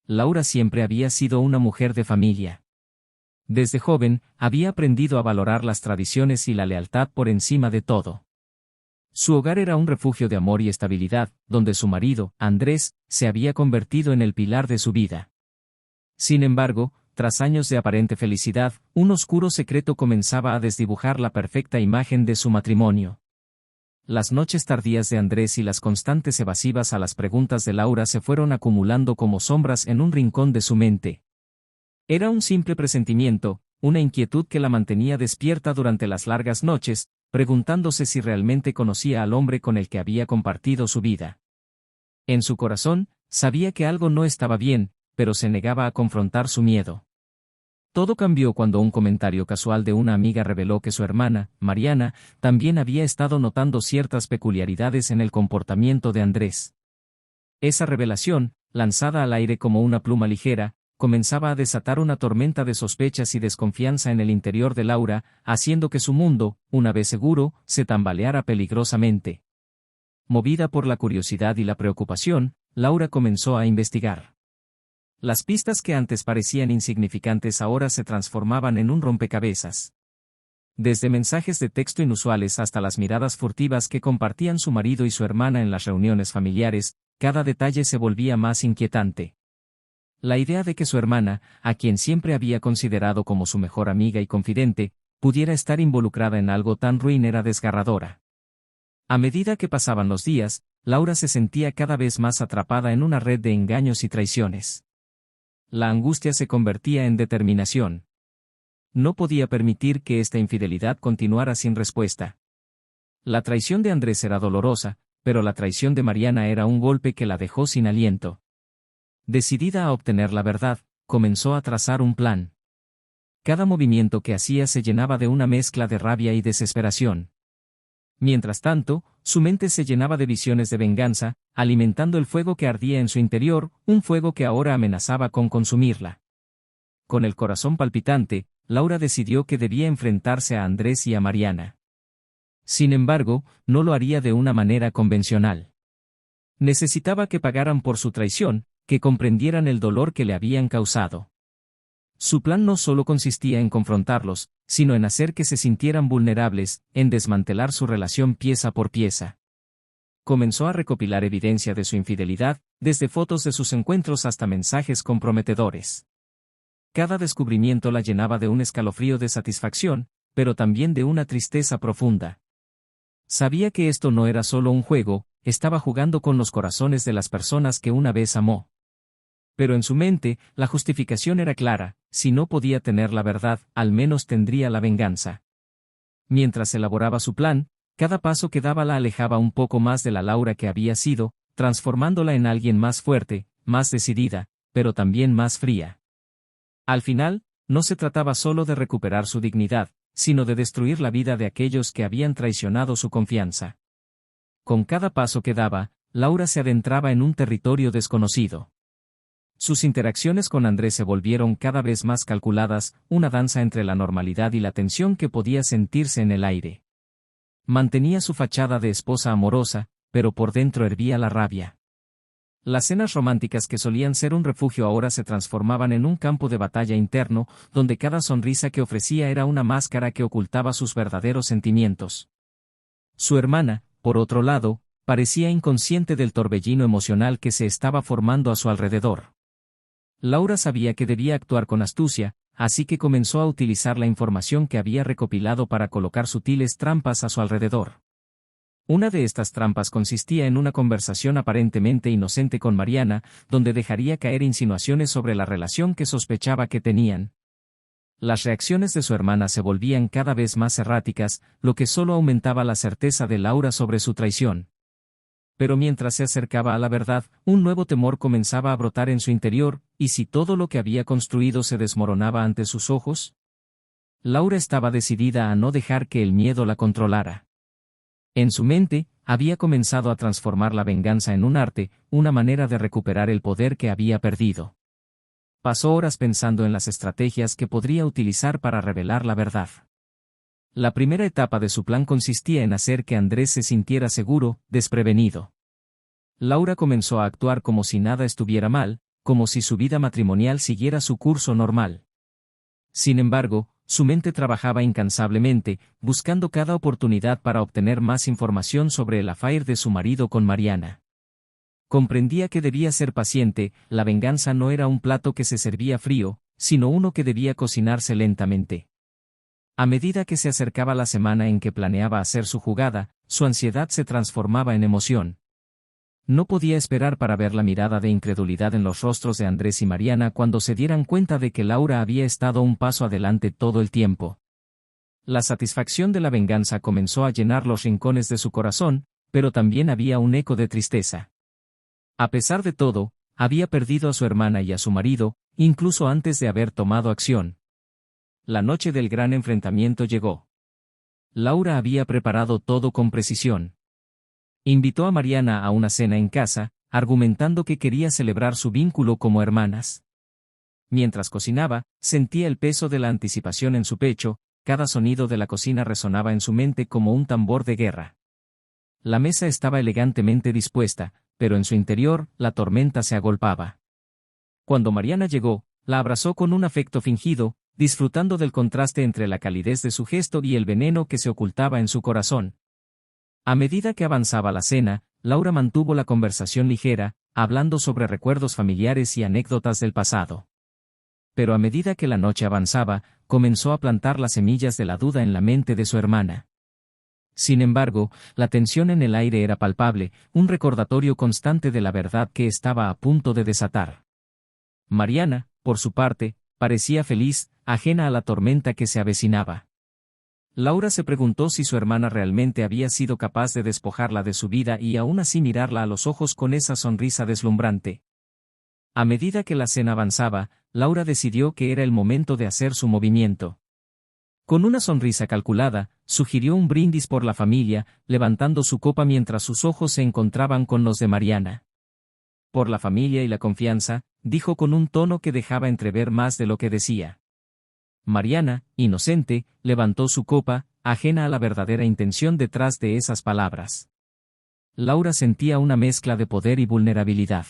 Laura siempre había sido una mujer de familia. Desde joven, había aprendido a valorar las tradiciones y la lealtad por encima de todo. Su hogar era un refugio de amor y estabilidad, donde su marido, Andrés, se había convertido en el pilar de su vida. Sin embargo, tras años de aparente felicidad, un oscuro secreto comenzaba a desdibujar la perfecta imagen de su matrimonio. Las noches tardías de Andrés y las constantes evasivas a las preguntas de Laura se fueron acumulando como sombras en un rincón de su mente. Era un simple presentimiento, una inquietud que la mantenía despierta durante las largas noches, preguntándose si realmente conocía al hombre con el que había compartido su vida. En su corazón, sabía que algo no estaba bien, pero se negaba a confrontar su miedo. Todo cambió cuando un comentario casual de una amiga reveló que su hermana, Mariana, también había estado notando ciertas peculiaridades en el comportamiento de Andrés. Esa revelación, lanzada al aire como una pluma ligera, comenzaba a desatar una tormenta de sospechas y desconfianza en el interior de Laura, haciendo que su mundo, una vez seguro, se tambaleara peligrosamente. Movida por la curiosidad y la preocupación, Laura comenzó a investigar. Las pistas que antes parecían insignificantes ahora se transformaban en un rompecabezas. Desde mensajes de texto inusuales hasta las miradas furtivas que compartían su marido y su hermana en las reuniones familiares, cada detalle se volvía más inquietante. La idea de que su hermana, a quien siempre había considerado como su mejor amiga y confidente, pudiera estar involucrada en algo tan ruin era desgarradora. A medida que pasaban los días, Laura se sentía cada vez más atrapada en una red de engaños y traiciones. La angustia se convertía en determinación. No podía permitir que esta infidelidad continuara sin respuesta. La traición de Andrés era dolorosa, pero la traición de Mariana era un golpe que la dejó sin aliento. Decidida a obtener la verdad, comenzó a trazar un plan. Cada movimiento que hacía se llenaba de una mezcla de rabia y desesperación. Mientras tanto, su mente se llenaba de visiones de venganza, alimentando el fuego que ardía en su interior, un fuego que ahora amenazaba con consumirla. Con el corazón palpitante, Laura decidió que debía enfrentarse a Andrés y a Mariana. Sin embargo, no lo haría de una manera convencional. Necesitaba que pagaran por su traición, que comprendieran el dolor que le habían causado. Su plan no solo consistía en confrontarlos, sino en hacer que se sintieran vulnerables, en desmantelar su relación pieza por pieza. Comenzó a recopilar evidencia de su infidelidad, desde fotos de sus encuentros hasta mensajes comprometedores. Cada descubrimiento la llenaba de un escalofrío de satisfacción, pero también de una tristeza profunda. Sabía que esto no era solo un juego, estaba jugando con los corazones de las personas que una vez amó. Pero en su mente, la justificación era clara: si no podía tener la verdad, al menos tendría la venganza. Mientras elaboraba su plan, cada paso que daba la alejaba un poco más de la Laura que había sido, transformándola en alguien más fuerte, más decidida, pero también más fría. Al final, no se trataba solo de recuperar su dignidad, sino de destruir la vida de aquellos que habían traicionado su confianza. Con cada paso que daba, Laura se adentraba en un territorio desconocido. Sus interacciones con Andrés se volvieron cada vez más calculadas, una danza entre la normalidad y la tensión que podía sentirse en el aire. Mantenía su fachada de esposa amorosa, pero por dentro hervía la rabia. Las cenas románticas que solían ser un refugio ahora se transformaban en un campo de batalla interno, donde cada sonrisa que ofrecía era una máscara que ocultaba sus verdaderos sentimientos. Su hermana, por otro lado, parecía inconsciente del torbellino emocional que se estaba formando a su alrededor. Laura sabía que debía actuar con astucia, así que comenzó a utilizar la información que había recopilado para colocar sutiles trampas a su alrededor. Una de estas trampas consistía en una conversación aparentemente inocente con Mariana, donde dejaría caer insinuaciones sobre la relación que sospechaba que tenían. Las reacciones de su hermana se volvían cada vez más erráticas, lo que solo aumentaba la certeza de Laura sobre su traición. Pero mientras se acercaba a la verdad, un nuevo temor comenzaba a brotar en su interior: ¿y si todo lo que había construido se desmoronaba ante sus ojos? Laura estaba decidida a no dejar que el miedo la controlara. En su mente, había comenzado a transformar la venganza en un arte, una manera de recuperar el poder que había perdido. Pasó horas pensando en las estrategias que podría utilizar para revelar la verdad. La primera etapa de su plan consistía en hacer que Andrés se sintiera seguro, desprevenido. Laura comenzó a actuar como si nada estuviera mal, como si su vida matrimonial siguiera su curso normal. Sin embargo, su mente trabajaba incansablemente, buscando cada oportunidad para obtener más información sobre el affair de su marido con Mariana. Comprendía que debía ser paciente, la venganza no era un plato que se servía frío, sino uno que debía cocinarse lentamente. A medida que se acercaba la semana en que planeaba hacer su jugada, su ansiedad se transformaba en emoción. No podía esperar para ver la mirada de incredulidad en los rostros de Andrés y Mariana cuando se dieran cuenta de que Laura había estado un paso adelante todo el tiempo. La satisfacción de la venganza comenzó a llenar los rincones de su corazón, pero también había un eco de tristeza. A pesar de todo, había perdido a su hermana y a su marido, incluso antes de haber tomado acción. La noche del gran enfrentamiento llegó. Laura había preparado todo con precisión. Invitó a Mariana a una cena en casa, argumentando que quería celebrar su vínculo como hermanas. Mientras cocinaba, sentía el peso de la anticipación en su pecho, cada sonido de la cocina resonaba en su mente como un tambor de guerra. La mesa estaba elegantemente dispuesta, pero en su interior, la tormenta se agolpaba. Cuando Mariana llegó, la abrazó con un afecto fingido, disfrutando del contraste entre la calidez de su gesto y el veneno que se ocultaba en su corazón. A medida que avanzaba la cena, Laura mantuvo la conversación ligera, hablando sobre recuerdos familiares y anécdotas del pasado. Pero a medida que la noche avanzaba, comenzó a plantar las semillas de la duda en la mente de su hermana. Sin embargo, la tensión en el aire era palpable, un recordatorio constante de la verdad que estaba a punto de desatar. Mariana, por su parte, parecía feliz, ajena a la tormenta que se avecinaba. Laura se preguntó si su hermana realmente había sido capaz de despojarla de su vida y aún así mirarla a los ojos con esa sonrisa deslumbrante. A medida que la cena avanzaba, Laura decidió que era el momento de hacer su movimiento. Con una sonrisa calculada, sugirió un brindis por la familia, levantando su copa mientras sus ojos se encontraban con los de Mariana. Por la familia y la confianza, dijo con un tono que dejaba entrever más de lo que decía. Mariana, inocente, levantó su copa, ajena a la verdadera intención detrás de esas palabras. Laura sentía una mezcla de poder y vulnerabilidad.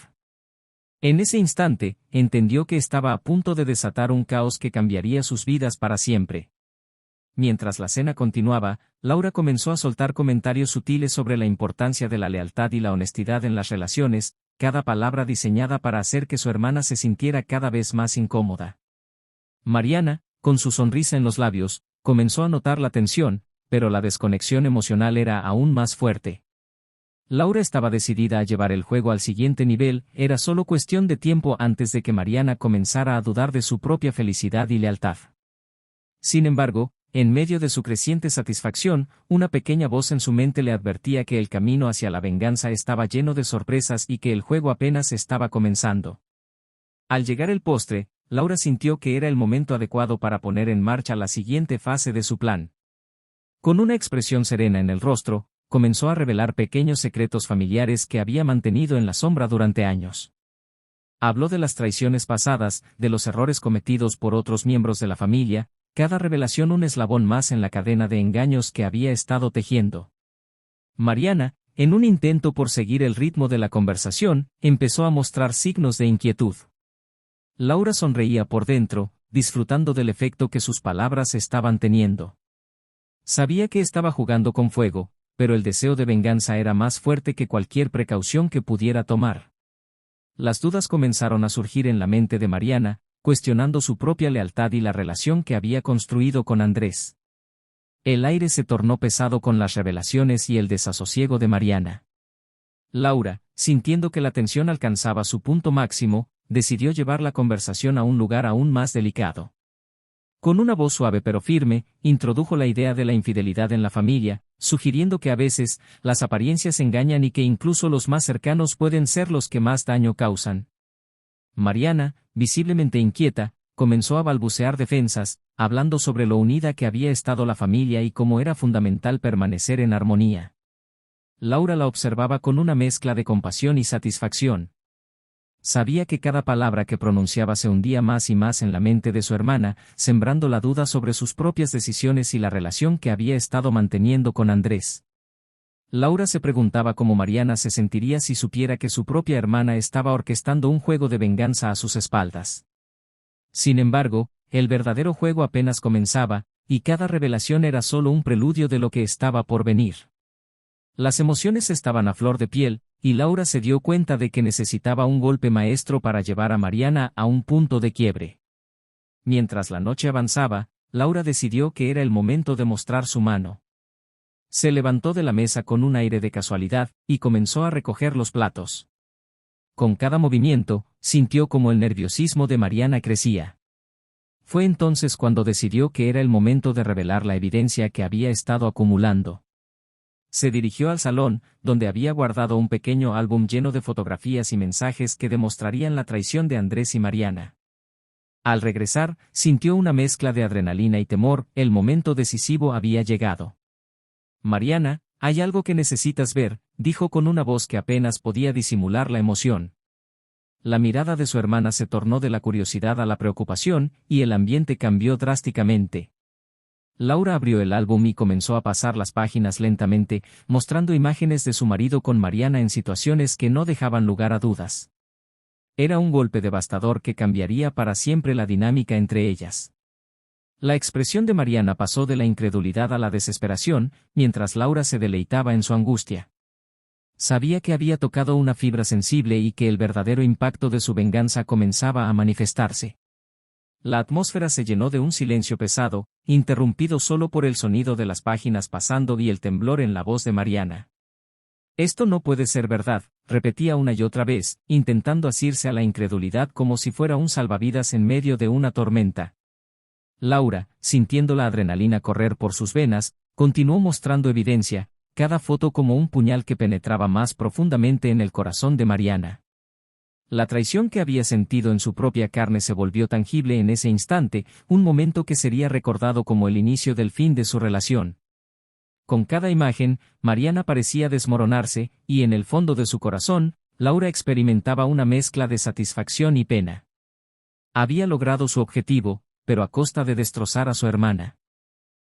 En ese instante, entendió que estaba a punto de desatar un caos que cambiaría sus vidas para siempre. Mientras la cena continuaba, Laura comenzó a soltar comentarios sutiles sobre la importancia de la lealtad y la honestidad en las relaciones, cada palabra diseñada para hacer que su hermana se sintiera cada vez más incómoda. Mariana, con su sonrisa en los labios, comenzó a notar la tensión, pero la desconexión emocional era aún más fuerte. Laura estaba decidida a llevar el juego al siguiente nivel, era solo cuestión de tiempo antes de que Mariana comenzara a dudar de su propia felicidad y lealtad. Sin embargo, en medio de su creciente satisfacción, una pequeña voz en su mente le advertía que el camino hacia la venganza estaba lleno de sorpresas y que el juego apenas estaba comenzando. Al llegar el postre, Laura sintió que era el momento adecuado para poner en marcha la siguiente fase de su plan. Con una expresión serena en el rostro, comenzó a revelar pequeños secretos familiares que había mantenido en la sombra durante años. Habló de las traiciones pasadas, de los errores cometidos por otros miembros de la familia, cada revelación un eslabón más en la cadena de engaños que había estado tejiendo. Mariana, en un intento por seguir el ritmo de la conversación, empezó a mostrar signos de inquietud. Laura sonreía por dentro, disfrutando del efecto que sus palabras estaban teniendo. Sabía que estaba jugando con fuego, pero el deseo de venganza era más fuerte que cualquier precaución que pudiera tomar. Las dudas comenzaron a surgir en la mente de Mariana, cuestionando su propia lealtad y la relación que había construido con Andrés. El aire se tornó pesado con las revelaciones y el desasosiego de Mariana. Laura, sintiendo que la tensión alcanzaba su punto máximo, decidió llevar la conversación a un lugar aún más delicado. Con una voz suave pero firme, introdujo la idea de la infidelidad en la familia, sugiriendo que a veces, las apariencias engañan y que incluso los más cercanos pueden ser los que más daño causan. Mariana, visiblemente inquieta, comenzó a balbucear defensas, hablando sobre lo unida que había estado la familia y cómo era fundamental permanecer en armonía. Laura la observaba con una mezcla de compasión y satisfacción. Sabía que cada palabra que pronunciaba se hundía más y más en la mente de su hermana, sembrando la duda sobre sus propias decisiones y la relación que había estado manteniendo con Andrés. Laura se preguntaba cómo Mariana se sentiría si supiera que su propia hermana estaba orquestando un juego de venganza a sus espaldas. Sin embargo, el verdadero juego apenas comenzaba, y cada revelación era solo un preludio de lo que estaba por venir. Las emociones estaban a flor de piel, y Laura se dio cuenta de que necesitaba un golpe maestro para llevar a Mariana a un punto de quiebre. Mientras la noche avanzaba, Laura decidió que era el momento de mostrar su mano. Se levantó de la mesa con un aire de casualidad, y comenzó a recoger los platos. Con cada movimiento, sintió como el nerviosismo de Mariana crecía. Fue entonces cuando decidió que era el momento de revelar la evidencia que había estado acumulando. Se dirigió al salón, donde había guardado un pequeño álbum lleno de fotografías y mensajes que demostrarían la traición de Andrés y Mariana. Al regresar, sintió una mezcla de adrenalina y temor, el momento decisivo había llegado. «Mariana, hay algo que necesitas ver», dijo con una voz que apenas podía disimular la emoción. La mirada de su hermana se tornó de la curiosidad a la preocupación, y el ambiente cambió drásticamente. Laura abrió el álbum y comenzó a pasar las páginas lentamente, mostrando imágenes de su marido con Mariana en situaciones que no dejaban lugar a dudas. Era un golpe devastador que cambiaría para siempre la dinámica entre ellas. La expresión de Mariana pasó de la incredulidad a la desesperación, mientras Laura se deleitaba en su angustia. Sabía que había tocado una fibra sensible y que el verdadero impacto de su venganza comenzaba a manifestarse. La atmósfera se llenó de un silencio pesado, interrumpido solo por el sonido de las páginas pasando y el temblor en la voz de Mariana. «Esto no puede ser verdad», repetía una y otra vez, intentando asirse a la incredulidad como si fuera un salvavidas en medio de una tormenta. Laura, sintiendo la adrenalina correr por sus venas, continuó mostrando evidencia, cada foto como un puñal que penetraba más profundamente en el corazón de Mariana. La traición que había sentido en su propia carne se volvió tangible en ese instante, un momento que sería recordado como el inicio del fin de su relación. Con cada imagen, Mariana parecía desmoronarse, y en el fondo de su corazón, Laura experimentaba una mezcla de satisfacción y pena. Había logrado su objetivo, pero a costa de destrozar a su hermana.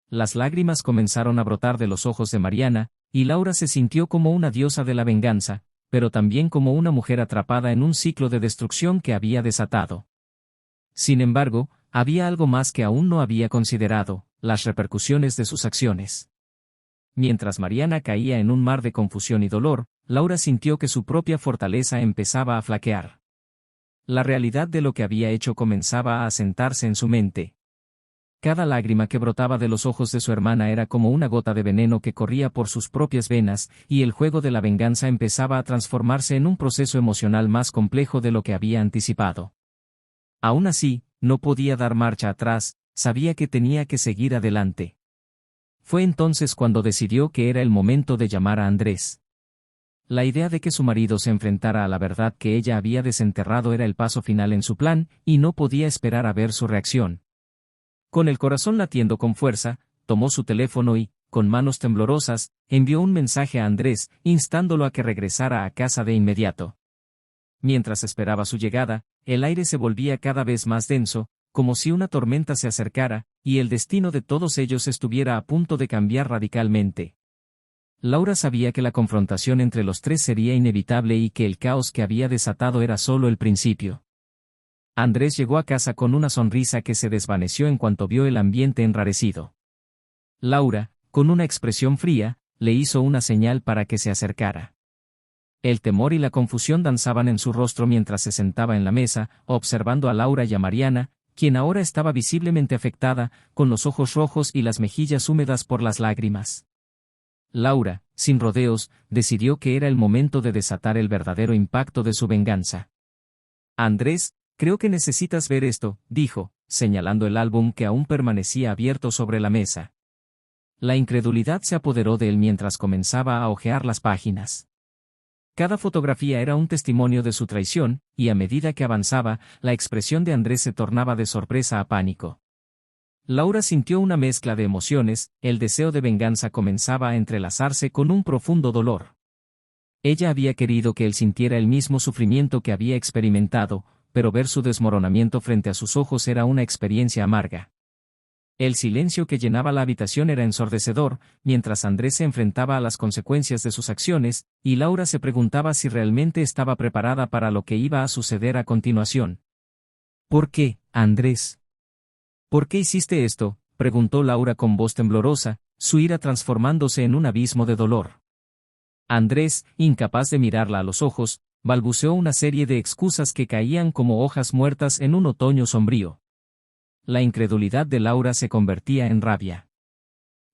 Las lágrimas comenzaron a brotar de los ojos de Mariana, y Laura se sintió como una diosa de la venganza, pero también como una mujer atrapada en un ciclo de destrucción que había desatado. Sin embargo, había algo más que aún no había considerado: las repercusiones de sus acciones. Mientras Mariana caía en un mar de confusión y dolor, Laura sintió que su propia fortaleza empezaba a flaquear. La realidad de lo que había hecho comenzaba a asentarse en su mente. Cada lágrima que brotaba de los ojos de su hermana era como una gota de veneno que corría por sus propias venas, y el juego de la venganza empezaba a transformarse en un proceso emocional más complejo de lo que había anticipado. Aún así, no podía dar marcha atrás, sabía que tenía que seguir adelante. Fue entonces cuando decidió que era el momento de llamar a Andrés. La idea de que su marido se enfrentara a la verdad que ella había desenterrado era el paso final en su plan, y no podía esperar a ver su reacción. Con el corazón latiendo con fuerza, tomó su teléfono y, con manos temblorosas, envió un mensaje a Andrés, instándolo a que regresara a casa de inmediato. Mientras esperaba su llegada, el aire se volvía cada vez más denso, como si una tormenta se acercara, y el destino de todos ellos estuviera a punto de cambiar radicalmente. Laura sabía que la confrontación entre los tres sería inevitable y que el caos que había desatado era solo el principio. Andrés llegó a casa con una sonrisa que se desvaneció en cuanto vio el ambiente enrarecido. Laura, con una expresión fría, le hizo una señal para que se acercara. El temor y la confusión danzaban en su rostro mientras se sentaba en la mesa, observando a Laura y a Mariana, quien ahora estaba visiblemente afectada, con los ojos rojos y las mejillas húmedas por las lágrimas. Laura, sin rodeos, decidió que era el momento de desatar el verdadero impacto de su venganza. «Andrés, creo que necesitas ver esto», dijo, señalando el álbum que aún permanecía abierto sobre la mesa. La incredulidad se apoderó de él mientras comenzaba a hojear las páginas. Cada fotografía era un testimonio de su traición, y a medida que avanzaba, la expresión de Andrés se tornaba de sorpresa a pánico. Laura sintió una mezcla de emociones, el deseo de venganza comenzaba a entrelazarse con un profundo dolor. Ella había querido que él sintiera el mismo sufrimiento que había experimentado, pero ver su desmoronamiento frente a sus ojos era una experiencia amarga. El silencio que llenaba la habitación era ensordecedor, mientras Andrés se enfrentaba a las consecuencias de sus acciones, y Laura se preguntaba si realmente estaba preparada para lo que iba a suceder a continuación. ¿Por qué, Andrés? ¿Por qué hiciste esto?, preguntó Laura con voz temblorosa, su ira transformándose en un abismo de dolor. Andrés, incapaz de mirarla a los ojos, balbuceó una serie de excusas que caían como hojas muertas en un otoño sombrío. La incredulidad de Laura se convertía en rabia.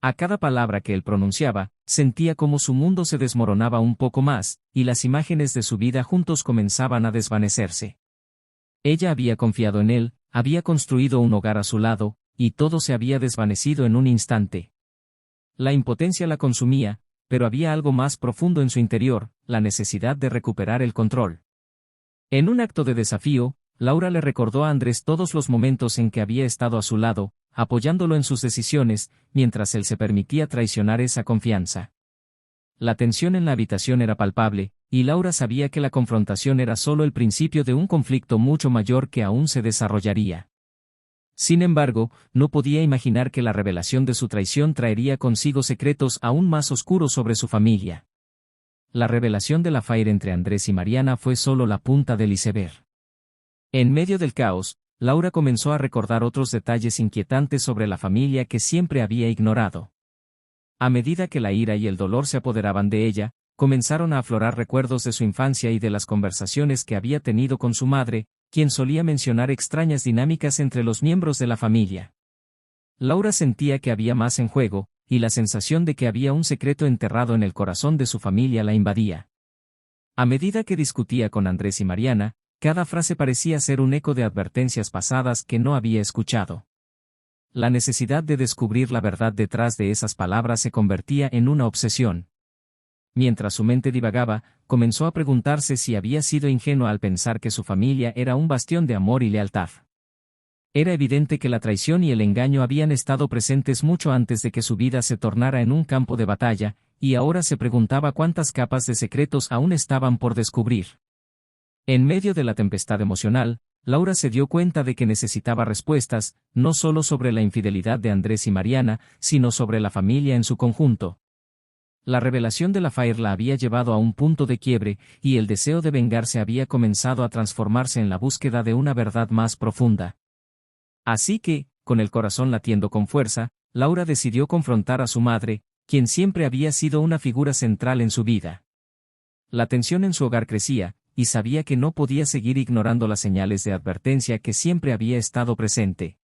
A cada palabra que él pronunciaba, sentía como su mundo se desmoronaba un poco más, y las imágenes de su vida juntos comenzaban a desvanecerse. Ella había confiado en él, había construido un hogar a su lado, y todo se había desvanecido en un instante. La impotencia la consumía, pero había algo más profundo en su interior, la necesidad de recuperar el control. En un acto de desafío, Laura le recordó a Andrés todos los momentos en que había estado a su lado, apoyándolo en sus decisiones, mientras él se permitía traicionar esa confianza. La tensión en la habitación era palpable, y Laura sabía que la confrontación era solo el principio de un conflicto mucho mayor que aún se desarrollaría. Sin embargo, no podía imaginar que la revelación de su traición traería consigo secretos aún más oscuros sobre su familia. La revelación del affair entre Andrés y Mariana fue solo la punta del iceberg. En medio del caos, Laura comenzó a recordar otros detalles inquietantes sobre la familia que siempre había ignorado. A medida que la ira y el dolor se apoderaban de ella, comenzaron a aflorar recuerdos de su infancia y de las conversaciones que había tenido con su madre, quien solía mencionar extrañas dinámicas entre los miembros de la familia. Laura sentía que había más en juego, y la sensación de que había un secreto enterrado en el corazón de su familia la invadía. A medida que discutía con Andrés y Mariana, cada frase parecía ser un eco de advertencias pasadas que no había escuchado. La necesidad de descubrir la verdad detrás de esas palabras se convertía en una obsesión. Mientras su mente divagaba, comenzó a preguntarse si había sido ingenua al pensar que su familia era un bastión de amor y lealtad. Era evidente que la traición y el engaño habían estado presentes mucho antes de que su vida se tornara en un campo de batalla, y ahora se preguntaba cuántas capas de secretos aún estaban por descubrir. En medio de la tempestad emocional, Laura se dio cuenta de que necesitaba respuestas, no solo sobre la infidelidad de Andrés y Mariana, sino sobre la familia en su conjunto. La revelación del affair la había llevado a un punto de quiebre, y el deseo de vengarse había comenzado a transformarse en la búsqueda de una verdad más profunda. Así que, con el corazón latiendo con fuerza, Laura decidió confrontar a su madre, quien siempre había sido una figura central en su vida. La tensión en su hogar crecía, y sabía que no podía seguir ignorando las señales de advertencia que siempre había estado presente.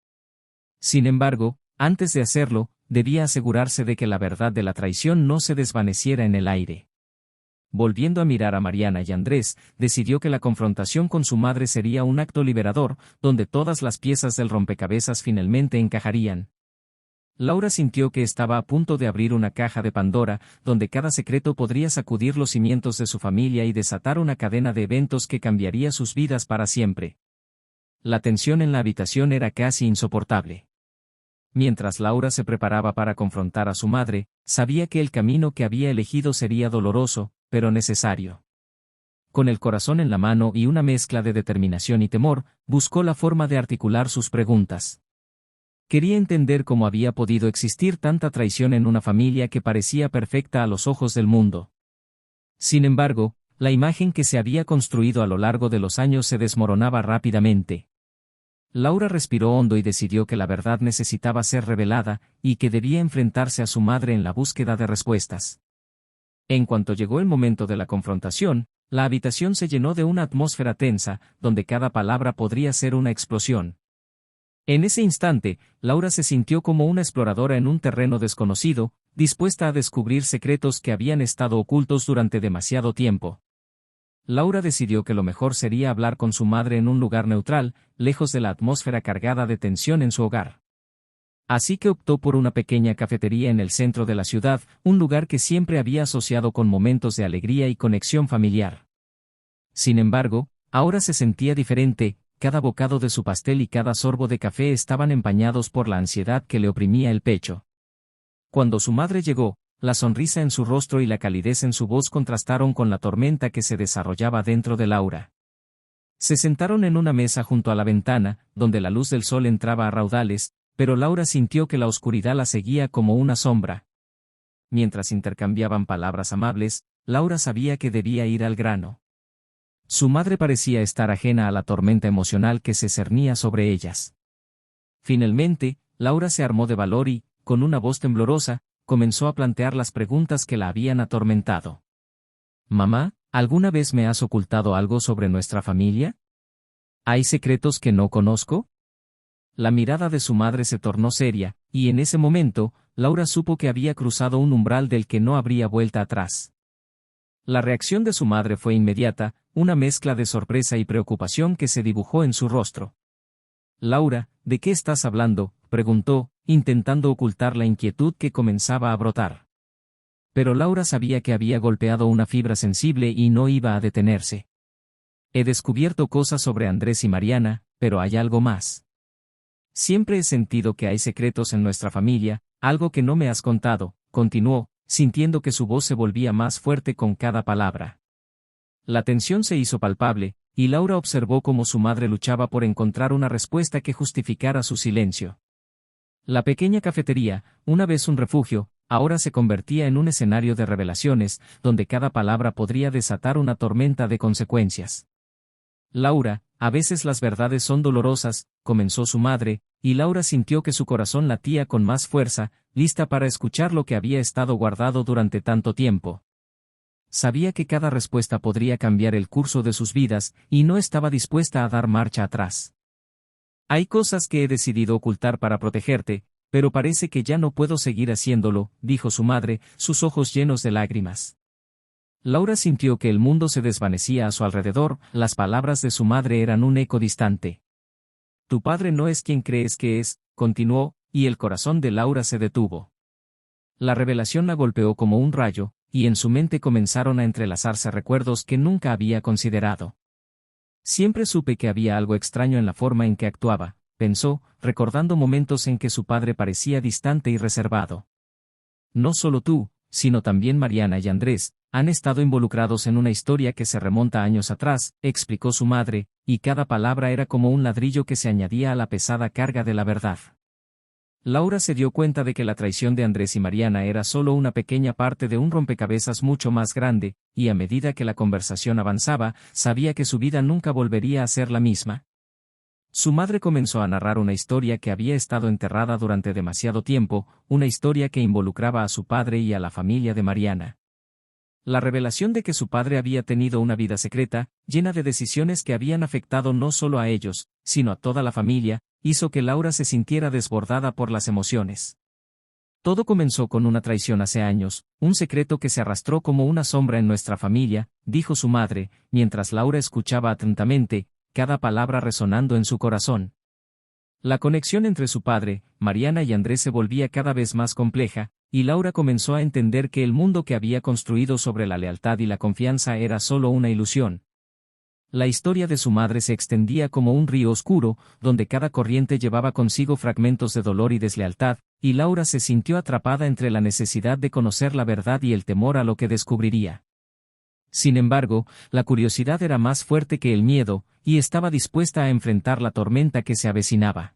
Sin embargo, antes de hacerlo, debía asegurarse de que la verdad de la traición no se desvaneciera en el aire. Volviendo a mirar a Mariana y Andrés, decidió que la confrontación con su madre sería un acto liberador, donde todas las piezas del rompecabezas finalmente encajarían. Laura sintió que estaba a punto de abrir una caja de Pandora, donde cada secreto podría sacudir los cimientos de su familia y desatar una cadena de eventos que cambiaría sus vidas para siempre. La tensión en la habitación era casi insoportable. Mientras Laura se preparaba para confrontar a su madre, sabía que el camino que había elegido sería doloroso, pero necesario. Con el corazón en la mano y una mezcla de determinación y temor, buscó la forma de articular sus preguntas. Quería entender cómo había podido existir tanta traición en una familia que parecía perfecta a los ojos del mundo. Sin embargo, la imagen que se había construido a lo largo de los años se desmoronaba rápidamente. Laura respiró hondo y decidió que la verdad necesitaba ser revelada, y que debía enfrentarse a su madre en la búsqueda de respuestas. En cuanto llegó el momento de la confrontación, la habitación se llenó de una atmósfera tensa, donde cada palabra podría ser una explosión. En ese instante, Laura se sintió como una exploradora en un terreno desconocido, dispuesta a descubrir secretos que habían estado ocultos durante demasiado tiempo. Laura decidió que lo mejor sería hablar con su madre en un lugar neutral, lejos de la atmósfera cargada de tensión en su hogar. Así que optó por una pequeña cafetería en el centro de la ciudad, un lugar que siempre había asociado con momentos de alegría y conexión familiar. Sin embargo, ahora se sentía diferente, cada bocado de su pastel y cada sorbo de café estaban empañados por la ansiedad que le oprimía el pecho. Cuando su madre llegó, la sonrisa en su rostro y la calidez en su voz contrastaron con la tormenta que se desarrollaba dentro de Laura. Se sentaron en una mesa junto a la ventana, donde la luz del sol entraba a raudales, pero Laura sintió que la oscuridad la seguía como una sombra. Mientras intercambiaban palabras amables, Laura sabía que debía ir al grano. Su madre parecía estar ajena a la tormenta emocional que se cernía sobre ellas. Finalmente, Laura se armó de valor y, con una voz temblorosa, comenzó a plantear las preguntas que la habían atormentado. «Mamá, ¿alguna vez me has ocultado algo sobre nuestra familia? ¿Hay secretos que no conozco?» La mirada de su madre se tornó seria, y en ese momento, Laura supo que había cruzado un umbral del que no habría vuelta atrás. La reacción de su madre fue inmediata, una mezcla de sorpresa y preocupación que se dibujó en su rostro. «Laura, ¿de qué estás hablando?», preguntó, intentando ocultar la inquietud que comenzaba a brotar. Pero Laura sabía que había golpeado una fibra sensible y no iba a detenerse. «He descubierto cosas sobre Andrés y Mariana, pero hay algo más. Siempre he sentido que hay secretos en nuestra familia, algo que no me has contado», continuó, sintiendo que su voz se volvía más fuerte con cada palabra. La tensión se hizo palpable, y Laura observó cómo su madre luchaba por encontrar una respuesta que justificara su silencio. La pequeña cafetería, una vez un refugio, ahora se convertía en un escenario de revelaciones, donde cada palabra podría desatar una tormenta de consecuencias. «Laura, a veces las verdades son dolorosas», comenzó su madre, y Laura sintió que su corazón latía con más fuerza, lista para escuchar lo que había estado guardado durante tanto tiempo. Sabía que cada respuesta podría cambiar el curso de sus vidas, y no estaba dispuesta a dar marcha atrás. «Hay cosas que he decidido ocultar para protegerte, pero parece que ya no puedo seguir haciéndolo», dijo su madre, sus ojos llenos de lágrimas. Laura sintió que el mundo se desvanecía a su alrededor, las palabras de su madre eran un eco distante. «Tu padre no es quien crees que es», continuó, y el corazón de Laura se detuvo. La revelación la golpeó como un rayo, y en su mente comenzaron a entrelazarse recuerdos que nunca había considerado. «Siempre supe que había algo extraño en la forma en que actuaba», pensó, recordando momentos en que su padre parecía distante y reservado. «No solo tú, sino también Mariana y Andrés, han estado involucrados en una historia que se remonta años atrás», explicó su madre, y cada palabra era como un ladrillo que se añadía a la pesada carga de la verdad. Laura se dio cuenta de que la traición de Andrés y Mariana era solo una pequeña parte de un rompecabezas mucho más grande, y a medida que la conversación avanzaba, sabía que su vida nunca volvería a ser la misma. Su madre comenzó a narrar una historia que había estado enterrada durante demasiado tiempo, una historia que involucraba a su padre y a la familia de Mariana. La revelación de que su padre había tenido una vida secreta, llena de decisiones que habían afectado no solo a ellos, sino a toda la familia, hizo que Laura se sintiera desbordada por las emociones. «Todo comenzó con una traición hace años, un secreto que se arrastró como una sombra en nuestra familia», dijo su madre, mientras Laura escuchaba atentamente, cada palabra resonando en su corazón. La conexión entre su padre, Mariana y Andrés se volvía cada vez más compleja, y Laura comenzó a entender que el mundo que había construido sobre la lealtad y la confianza era solo una ilusión. La historia de su madre se extendía como un río oscuro, donde cada corriente llevaba consigo fragmentos de dolor y deslealtad, y Laura se sintió atrapada entre la necesidad de conocer la verdad y el temor a lo que descubriría. Sin embargo, la curiosidad era más fuerte que el miedo, y estaba dispuesta a enfrentar la tormenta que se avecinaba.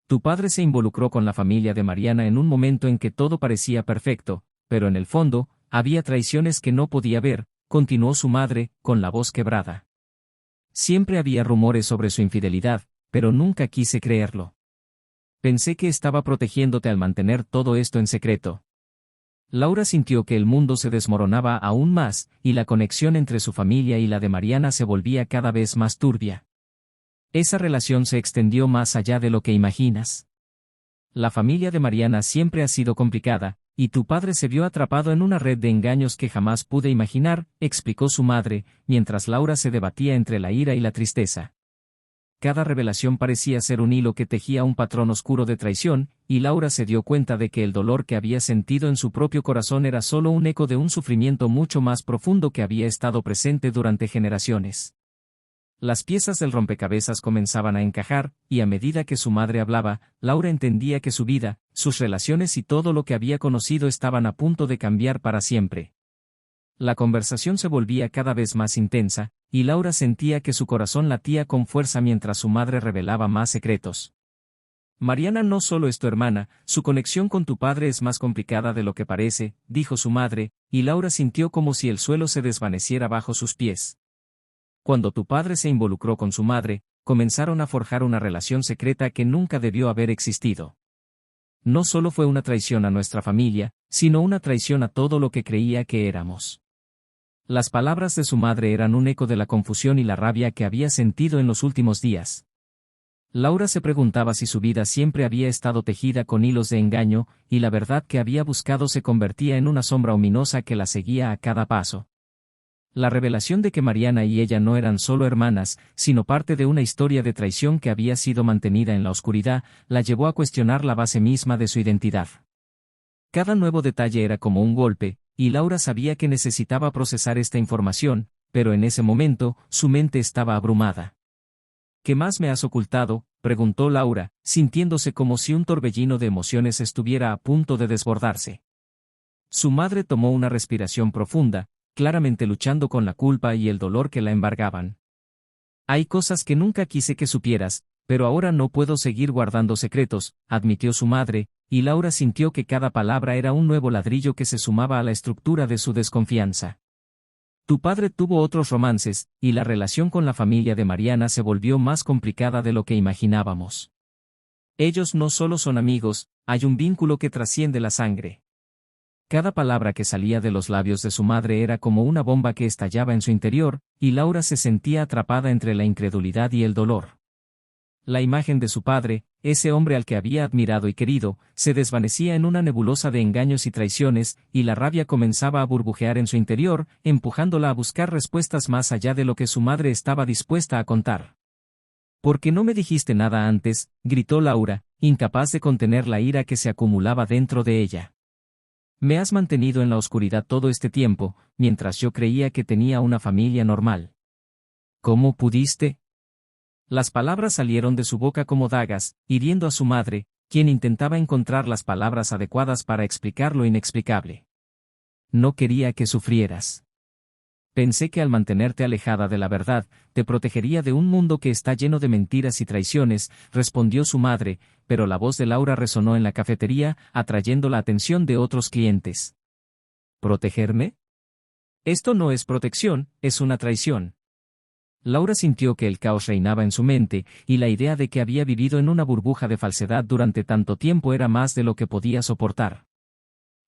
«Tu padre se involucró con la familia de Mariana en un momento en que todo parecía perfecto, pero en el fondo, había traiciones que no podía ver», continuó su madre, con la voz quebrada. «Siempre había rumores sobre su infidelidad, pero nunca quise creerlo. Pensé que estaba protegiéndote al mantener todo esto en secreto». Laura sintió que el mundo se desmoronaba aún más, y la conexión entre su familia y la de Mariana se volvía cada vez más turbia. Esa relación se extendió más allá de lo que imaginas. «La familia de Mariana siempre ha sido complicada, y tu padre se vio atrapado en una red de engaños que jamás pude imaginar», explicó su madre, mientras Laura se debatía entre la ira y la tristeza. Cada revelación parecía ser un hilo que tejía un patrón oscuro de traición, y Laura se dio cuenta de que el dolor que había sentido en su propio corazón era solo un eco de un sufrimiento mucho más profundo que había estado presente durante generaciones. Las piezas del rompecabezas comenzaban a encajar, y a medida que su madre hablaba, Laura entendía que su vida, sus relaciones y todo lo que había conocido estaban a punto de cambiar para siempre. La conversación se volvía cada vez más intensa, y Laura sentía que su corazón latía con fuerza mientras su madre revelaba más secretos. Mariana no solo es tu hermana, su conexión con tu padre es más complicada de lo que parece, dijo su madre, y Laura sintió como si el suelo se desvaneciera bajo sus pies. Cuando tu padre se involucró con su madre, comenzaron a forjar una relación secreta que nunca debió haber existido. No solo fue una traición a nuestra familia, sino una traición a todo lo que creía que éramos. Las palabras de su madre eran un eco de la confusión y la rabia que había sentido en los últimos días. Laura se preguntaba si su vida siempre había estado tejida con hilos de engaño, y la verdad que había buscado se convertía en una sombra ominosa que la seguía a cada paso. La revelación de que Mariana y ella no eran solo hermanas, sino parte de una historia de traición que había sido mantenida en la oscuridad, la llevó a cuestionar la base misma de su identidad. Cada nuevo detalle era como un golpe, y Laura sabía que necesitaba procesar esta información, pero en ese momento, su mente estaba abrumada. ¿Qué más me has ocultado?, preguntó Laura, sintiéndose como si un torbellino de emociones estuviera a punto de desbordarse. Su madre tomó una respiración profunda, claramente luchando con la culpa y el dolor que la embargaban. Hay cosas que nunca quise que supieras, pero ahora no puedo seguir guardando secretos, admitió su madre, y Laura sintió que cada palabra era un nuevo ladrillo que se sumaba a la estructura de su desconfianza. Tu padre tuvo otros romances, y la relación con la familia de Mariana se volvió más complicada de lo que imaginábamos. Ellos no solo son amigos, hay un vínculo que trasciende la sangre. Cada palabra que salía de los labios de su madre era como una bomba que estallaba en su interior, y Laura se sentía atrapada entre la incredulidad y el dolor. La imagen de su padre, ese hombre al que había admirado y querido, se desvanecía en una nebulosa de engaños y traiciones, y la rabia comenzaba a burbujear en su interior, empujándola a buscar respuestas más allá de lo que su madre estaba dispuesta a contar. «¿Por qué no me dijiste nada antes?», gritó Laura, incapaz de contener la ira que se acumulaba dentro de ella. «Me has mantenido en la oscuridad todo este tiempo, mientras yo creía que tenía una familia normal. ¿Cómo pudiste?». Las palabras salieron de su boca como dagas, hiriendo a su madre, quien intentaba encontrar las palabras adecuadas para explicar lo inexplicable. «No quería que sufrieras. Pensé que al mantenerte alejada de la verdad, te protegería de un mundo que está lleno de mentiras y traiciones», respondió su madre, pero la voz de Laura resonó en la cafetería, atrayendo la atención de otros clientes. «¿Protegerme? Esto no es protección, es una traición». Laura sintió que el caos reinaba en su mente, y la idea de que había vivido en una burbuja de falsedad durante tanto tiempo era más de lo que podía soportar.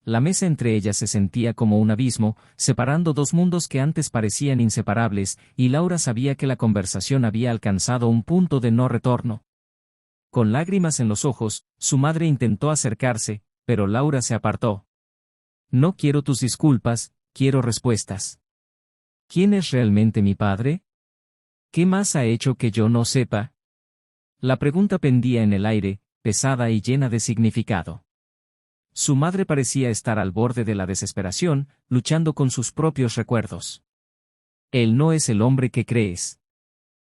La mesa entre ellas se sentía como un abismo, separando dos mundos que antes parecían inseparables, y Laura sabía que la conversación había alcanzado un punto de no retorno. Con lágrimas en los ojos, su madre intentó acercarse, pero Laura se apartó. «No quiero tus disculpas, quiero respuestas. ¿Quién es realmente mi padre? ¿Qué más ha hecho que yo no sepa?». La pregunta pendía en el aire, pesada y llena de significado. Su madre parecía estar al borde de la desesperación, luchando con sus propios recuerdos. «Él no es el hombre que crees.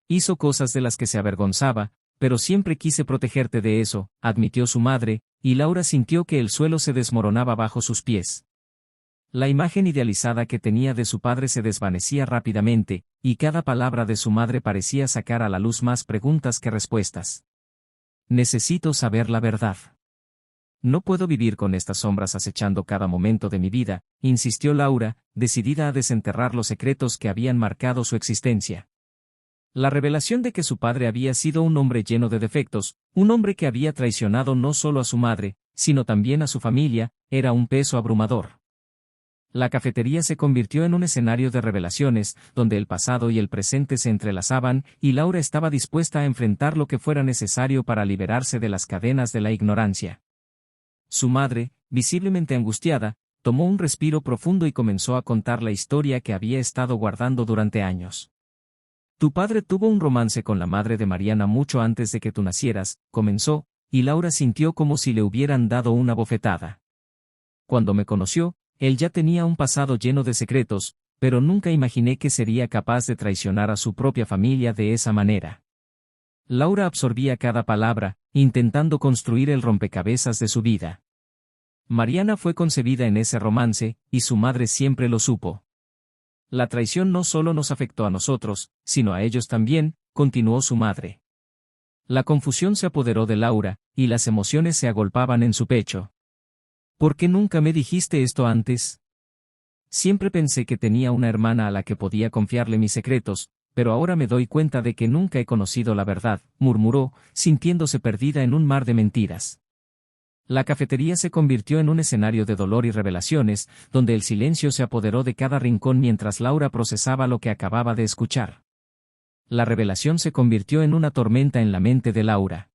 Hizo cosas de las que se avergonzaba, pero siempre quise protegerte de eso», admitió su madre, y Laura sintió que el suelo se desmoronaba bajo sus pies. La imagen idealizada que tenía de su padre se desvanecía rápidamente, y cada palabra de su madre parecía sacar a la luz más preguntas que respuestas. «Necesito saber la verdad. No puedo vivir con estas sombras acechando cada momento de mi vida», insistió Laura, decidida a desenterrar los secretos que habían marcado su existencia. La revelación de que su padre había sido un hombre lleno de defectos, un hombre que había traicionado no solo a su madre, sino también a su familia, era un peso abrumador. La cafetería se convirtió en un escenario de revelaciones, donde el pasado y el presente se entrelazaban, y Laura estaba dispuesta a enfrentar lo que fuera necesario para liberarse de las cadenas de la ignorancia. Su madre, visiblemente angustiada, tomó un respiro profundo y comenzó a contar la historia que había estado guardando durante años. «Tu padre tuvo un romance con la madre de Mariana mucho antes de que tú nacieras», comenzó, y Laura sintió como si le hubieran dado una bofetada. «Cuando me conoció, él ya tenía un pasado lleno de secretos, pero nunca imaginé que sería capaz de traicionar a su propia familia de esa manera». Laura absorbía cada palabra, intentando construir el rompecabezas de su vida. Mariana fue concebida en ese romance, y su madre siempre lo supo. «La traición no solo nos afectó a nosotros, sino a ellos también», continuó su madre. La confusión se apoderó de Laura, y las emociones se agolpaban en su pecho. ¿Por qué nunca me dijiste esto antes? Siempre pensé que tenía una hermana a la que podía confiarle mis secretos, pero ahora me doy cuenta de que nunca he conocido la verdad, murmuró, sintiéndose perdida en un mar de mentiras. La cafetería se convirtió en un escenario de dolor y revelaciones, donde el silencio se apoderó de cada rincón mientras Laura procesaba lo que acababa de escuchar. La revelación se convirtió en una tormenta en la mente de Laura.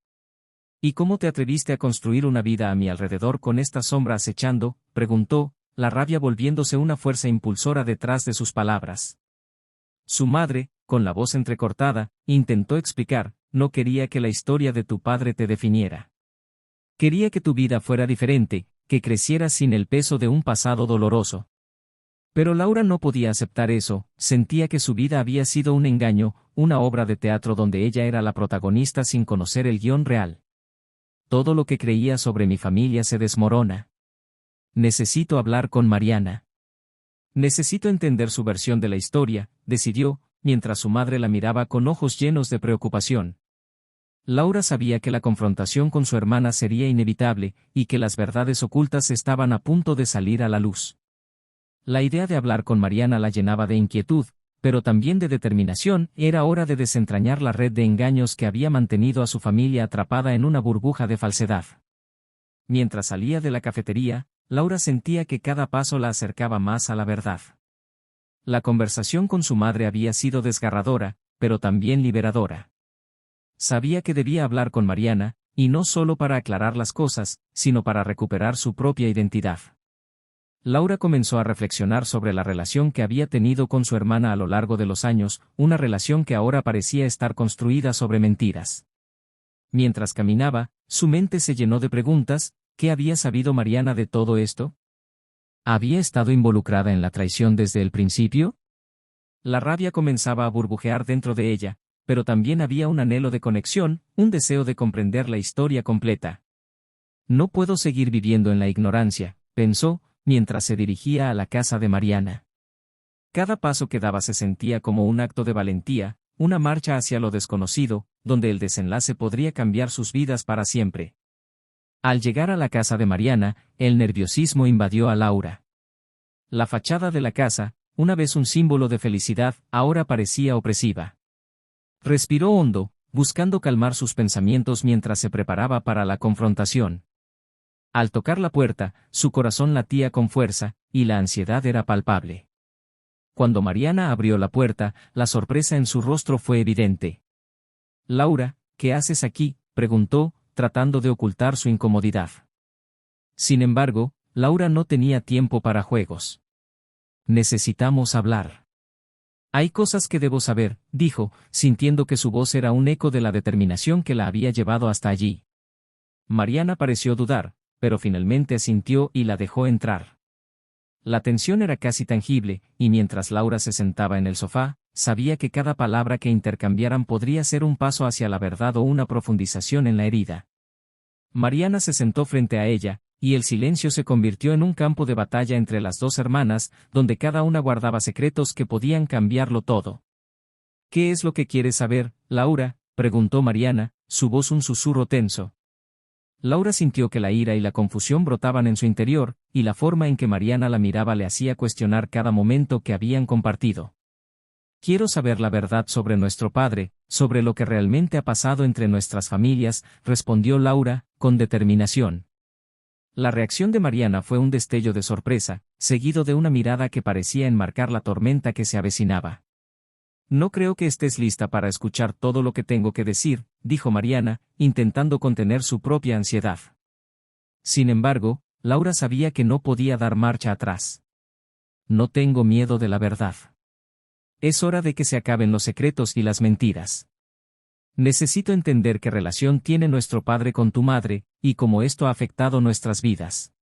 ¿Y cómo te atreviste a construir una vida a mi alrededor con esta sombra acechando?, preguntó, la rabia volviéndose una fuerza impulsora detrás de sus palabras. Su madre, con la voz entrecortada, intentó explicar, no quería que la historia de tu padre te definiera. Quería que tu vida fuera diferente, que crecieras sin el peso de un pasado doloroso. Pero Laura no podía aceptar eso, sentía que su vida había sido un engaño, una obra de teatro donde ella era la protagonista sin conocer el guión real. Todo lo que creía sobre mi familia se desmorona. Necesito hablar con Mariana. Necesito entender su versión de la historia, decidió, mientras su madre la miraba con ojos llenos de preocupación. Laura sabía que la confrontación con su hermana sería inevitable, y que las verdades ocultas estaban a punto de salir a la luz. La idea de hablar con Mariana la llenaba de inquietud, pero también de determinación. Era hora de desentrañar la red de engaños que había mantenido a su familia atrapada en una burbuja de falsedad. Mientras salía de la cafetería, Laura sentía que cada paso la acercaba más a la verdad. La conversación con su madre había sido desgarradora, pero también liberadora. Sabía que debía hablar con Mariana, y no solo para aclarar las cosas, sino para recuperar su propia identidad. Laura comenzó a reflexionar sobre la relación que había tenido con su hermana a lo largo de los años, una relación que ahora parecía estar construida sobre mentiras. Mientras caminaba, su mente se llenó de preguntas. ¿Qué había sabido Mariana de todo esto? ¿Había estado involucrada en la traición desde el principio? La rabia comenzaba a burbujear dentro de ella, pero también había un anhelo de conexión, un deseo de comprender la historia completa. No puedo seguir viviendo en la ignorancia, pensó, mientras se dirigía a la casa de Mariana. Cada paso que daba se sentía como un acto de valentía, una marcha hacia lo desconocido, donde el desenlace podría cambiar sus vidas para siempre. Al llegar a la casa de Mariana, el nerviosismo invadió a Laura. La fachada de la casa, una vez un símbolo de felicidad, ahora parecía opresiva. Respiró hondo, buscando calmar sus pensamientos mientras se preparaba para la confrontación. Al tocar la puerta, su corazón latía con fuerza, y la ansiedad era palpable. Cuando Mariana abrió la puerta, la sorpresa en su rostro fue evidente. «Laura, ¿qué haces aquí?», preguntó, tratando de ocultar su incomodidad. Sin embargo, Laura no tenía tiempo para juegos. «Necesitamos hablar». «Hay cosas que debo saber», dijo, sintiendo que su voz era un eco de la determinación que la había llevado hasta allí. Mariana pareció dudar, pero finalmente asintió y la dejó entrar. La tensión era casi tangible, y mientras Laura se sentaba en el sofá, sabía que cada palabra que intercambiaran podría ser un paso hacia la verdad o una profundización en la herida. Mariana se sentó frente a ella, y el silencio se convirtió en un campo de batalla entre las dos hermanas, donde cada una guardaba secretos que podían cambiarlo todo. «¿Qué es lo que quieres saber, Laura?», preguntó Mariana, su voz un susurro tenso. Laura sintió que la ira y la confusión brotaban en su interior, y la forma en que Mariana la miraba le hacía cuestionar cada momento que habían compartido. «Quiero saber la verdad sobre nuestro padre, sobre lo que realmente ha pasado entre nuestras familias», respondió Laura, con determinación. La reacción de Mariana fue un destello de sorpresa, seguido de una mirada que parecía enmarcar la tormenta que se avecinaba. «No creo que estés lista para escuchar todo lo que tengo que decir», dijo Mariana, intentando contener su propia ansiedad. Sin embargo, Laura sabía que no podía dar marcha atrás. «No tengo miedo de la verdad. Es hora de que se acaben los secretos y las mentiras. Necesito entender qué relación tiene nuestro padre con tu madre, y cómo esto ha afectado nuestras vidas».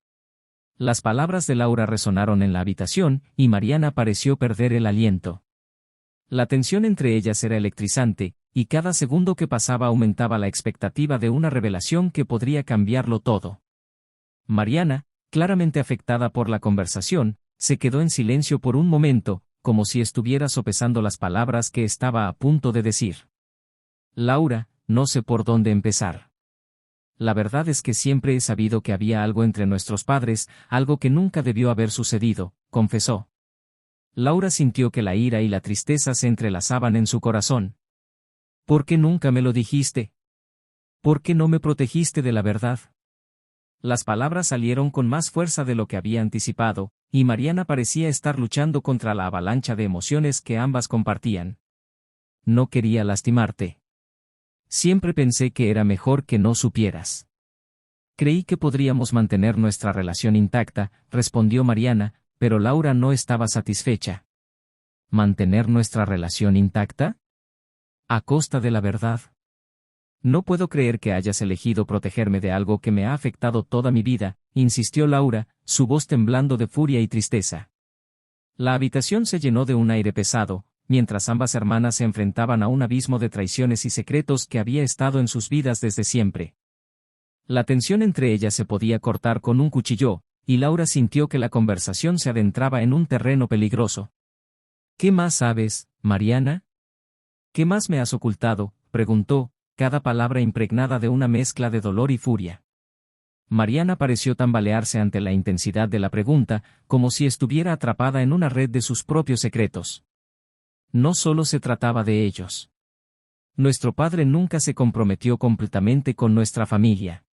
Las palabras de Laura resonaron en la habitación, y Mariana pareció perder el aliento. La tensión entre ellas era electrizante, y cada segundo que pasaba aumentaba la expectativa de una revelación que podría cambiarlo todo. Mariana, claramente afectada por la conversación, se quedó en silencio por un momento, como si estuviera sopesando las palabras que estaba a punto de decir. «Laura, no sé por dónde empezar. La verdad es que siempre he sabido que había algo entre nuestros padres, algo que nunca debió haber sucedido, confesó. Laura sintió que la ira y la tristeza se entrelazaban en su corazón. ¿Por qué nunca me lo dijiste? ¿Por qué no me protegiste de la verdad? Las palabras salieron con más fuerza de lo que había anticipado, y Mariana parecía estar luchando contra la avalancha de emociones que ambas compartían. No quería lastimarte. Siempre pensé que era mejor que no supieras. Creí que podríamos mantener nuestra relación intacta, respondió Mariana, pero Laura no estaba satisfecha. ¿Mantener nuestra relación intacta? ¿A costa de la verdad? No puedo creer que hayas elegido protegerme de algo que me ha afectado toda mi vida, insistió Laura, su voz temblando de furia y tristeza. La habitación se llenó de un aire pesado, mientras ambas hermanas se enfrentaban a un abismo de traiciones y secretos que había estado en sus vidas desde siempre. La tensión entre ellas se podía cortar con un cuchillo, y Laura sintió que la conversación se adentraba en un terreno peligroso. ¿Qué más sabes, Mariana? ¿Qué más me has ocultado?, preguntó, cada palabra impregnada de una mezcla de dolor y furia. Mariana pareció tambalearse ante la intensidad de la pregunta, como si estuviera atrapada en una red de sus propios secretos. No solo se trataba de ellos. Nuestro padre nunca se comprometió completamente con nuestra familia.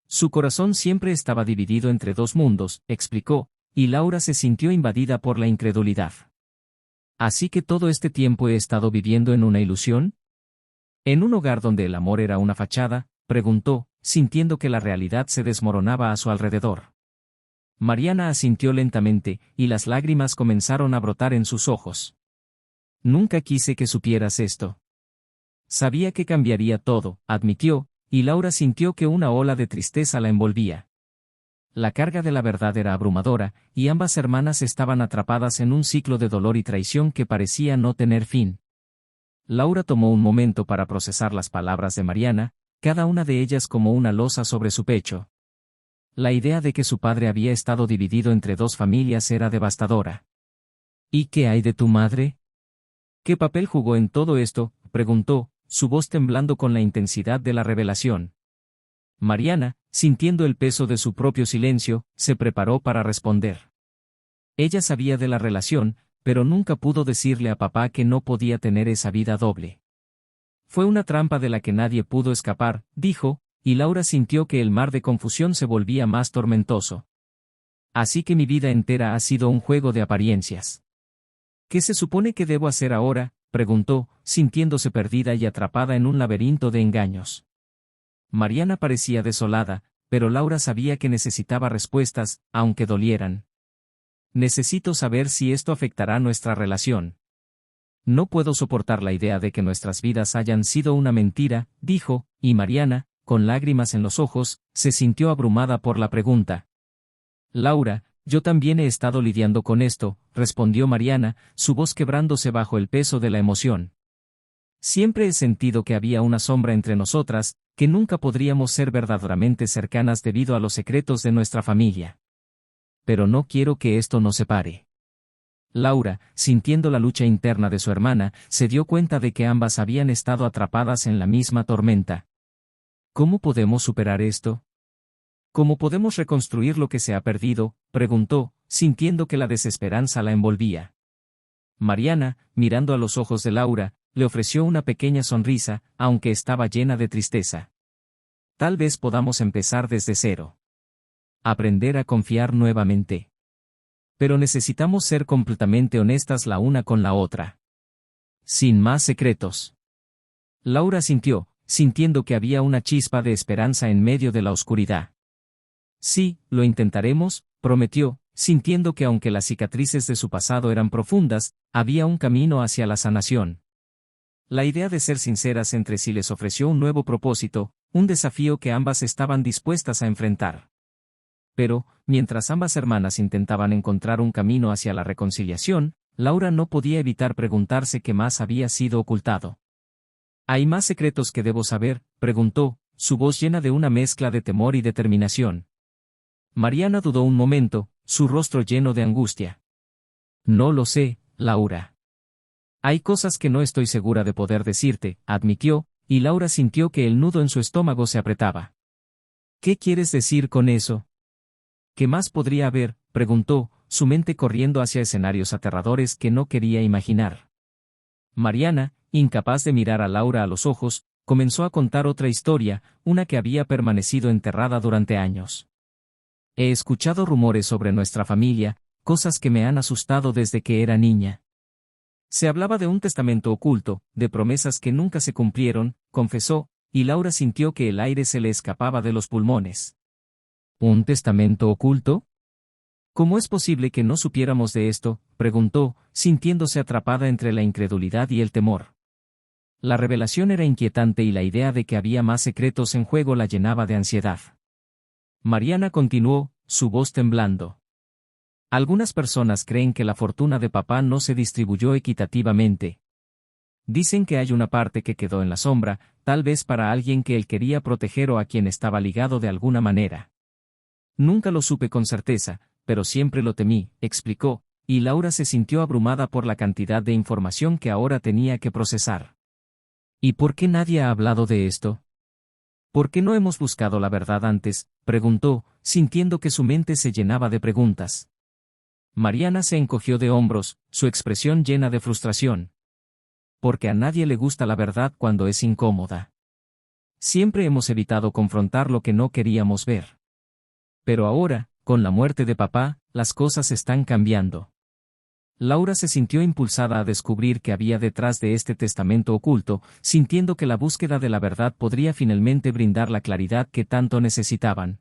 Su corazón siempre estaba dividido entre dos mundos, explicó, y Laura se sintió invadida por la incredulidad. ¿Así que todo este tiempo he estado viviendo en una ilusión? ¿En un hogar donde el amor era una fachada?, preguntó, sintiendo que la realidad se desmoronaba a su alrededor. Mariana asintió lentamente, y las lágrimas comenzaron a brotar en sus ojos. Nunca quise que supieras esto. Sabía que cambiaría todo, admitió, y Laura sintió que una ola de tristeza la envolvía. La carga de la verdad era abrumadora, y ambas hermanas estaban atrapadas en un ciclo de dolor y traición que parecía no tener fin. Laura tomó un momento para procesar las palabras de Mariana, cada una de ellas como una losa sobre su pecho. La idea de que su padre había estado dividido entre dos familias era devastadora. ¿Y qué hay de tu madre? ¿Qué papel jugó en todo esto?, preguntó, su voz temblando con la intensidad de la revelación. Mariana, sintiendo el peso de su propio silencio, se preparó para responder. Ella sabía de la relación, pero nunca pudo decirle a papá que no podía tener esa vida doble. Fue una trampa de la que nadie pudo escapar, dijo, y Laura sintió que el mar de confusión se volvía más tormentoso. Así que mi vida entera ha sido un juego de apariencias. ¿Qué se supone que debo hacer ahora?, preguntó, sintiéndose perdida y atrapada en un laberinto de engaños. Mariana parecía desolada, pero Laura sabía que necesitaba respuestas, aunque dolieran. Necesito saber si esto afectará nuestra relación. No puedo soportar la idea de que nuestras vidas hayan sido una mentira, dijo, y Mariana, con lágrimas en los ojos, se sintió abrumada por la pregunta. Laura, yo también he estado lidiando con esto, respondió Mariana, su voz quebrándose bajo el peso de la emoción. Siempre he sentido que había una sombra entre nosotras, que nunca podríamos ser verdaderamente cercanas debido a los secretos de nuestra familia. Pero no quiero que esto nos separe. Laura, sintiendo la lucha interna de su hermana, se dio cuenta de que ambas habían estado atrapadas en la misma tormenta. ¿Cómo podemos superar esto? ¿Cómo podemos reconstruir lo que se ha perdido?, preguntó, sintiendo que la desesperanza la envolvía. Mariana, mirando a los ojos de Laura, le ofreció una pequeña sonrisa, aunque estaba llena de tristeza. Tal vez podamos empezar desde cero. Aprender a confiar nuevamente. Pero necesitamos ser completamente honestas la una con la otra. Sin más secretos. Laura sintiendo que había una chispa de esperanza en medio de la oscuridad. Sí, lo intentaremos, prometió, sintiendo que aunque las cicatrices de su pasado eran profundas, había un camino hacia la sanación. La idea de ser sinceras entre sí les ofreció un nuevo propósito, un desafío que ambas estaban dispuestas a enfrentar. Pero, mientras ambas hermanas intentaban encontrar un camino hacia la reconciliación, Laura no podía evitar preguntarse qué más había sido ocultado. ¿Hay más secretos que debo saber?, preguntó, su voz llena de una mezcla de temor y determinación. Mariana dudó un momento, su rostro lleno de angustia. No lo sé, Laura. Hay cosas que no estoy segura de poder decirte, admitió, y Laura sintió que el nudo en su estómago se apretaba. ¿Qué quieres decir con eso? ¿Qué más podría haber?, preguntó, su mente corriendo hacia escenarios aterradores que no quería imaginar. Mariana, incapaz de mirar a Laura a los ojos, comenzó a contar otra historia, una que había permanecido enterrada durante años. He escuchado rumores sobre nuestra familia, cosas que me han asustado desde que era niña. Se hablaba de un testamento oculto, de promesas que nunca se cumplieron, confesó, y Laura sintió que el aire se le escapaba de los pulmones. ¿Un testamento oculto? ¿Cómo es posible que no supiéramos de esto?, preguntó, sintiéndose atrapada entre la incredulidad y el temor. La revelación era inquietante y la idea de que había más secretos en juego la llenaba de ansiedad. Mariana continuó, su voz temblando. Algunas personas creen que la fortuna de papá no se distribuyó equitativamente. Dicen que hay una parte que quedó en la sombra, tal vez para alguien que él quería proteger o a quien estaba ligado de alguna manera. Nunca lo supe con certeza, pero siempre lo temí, explicó, y Laura se sintió abrumada por la cantidad de información que ahora tenía que procesar. ¿Y por qué nadie ha hablado de esto? ¿Por qué no hemos buscado la verdad antes?, preguntó, sintiendo que su mente se llenaba de preguntas. Mariana se encogió de hombros, su expresión llena de frustración. Porque a nadie le gusta la verdad cuando es incómoda. Siempre hemos evitado confrontar lo que no queríamos ver. Pero ahora, con la muerte de papá, las cosas están cambiando. Laura se sintió impulsada a descubrir qué había detrás de este testamento oculto, sintiendo que la búsqueda de la verdad podría finalmente brindar la claridad que tanto necesitaban.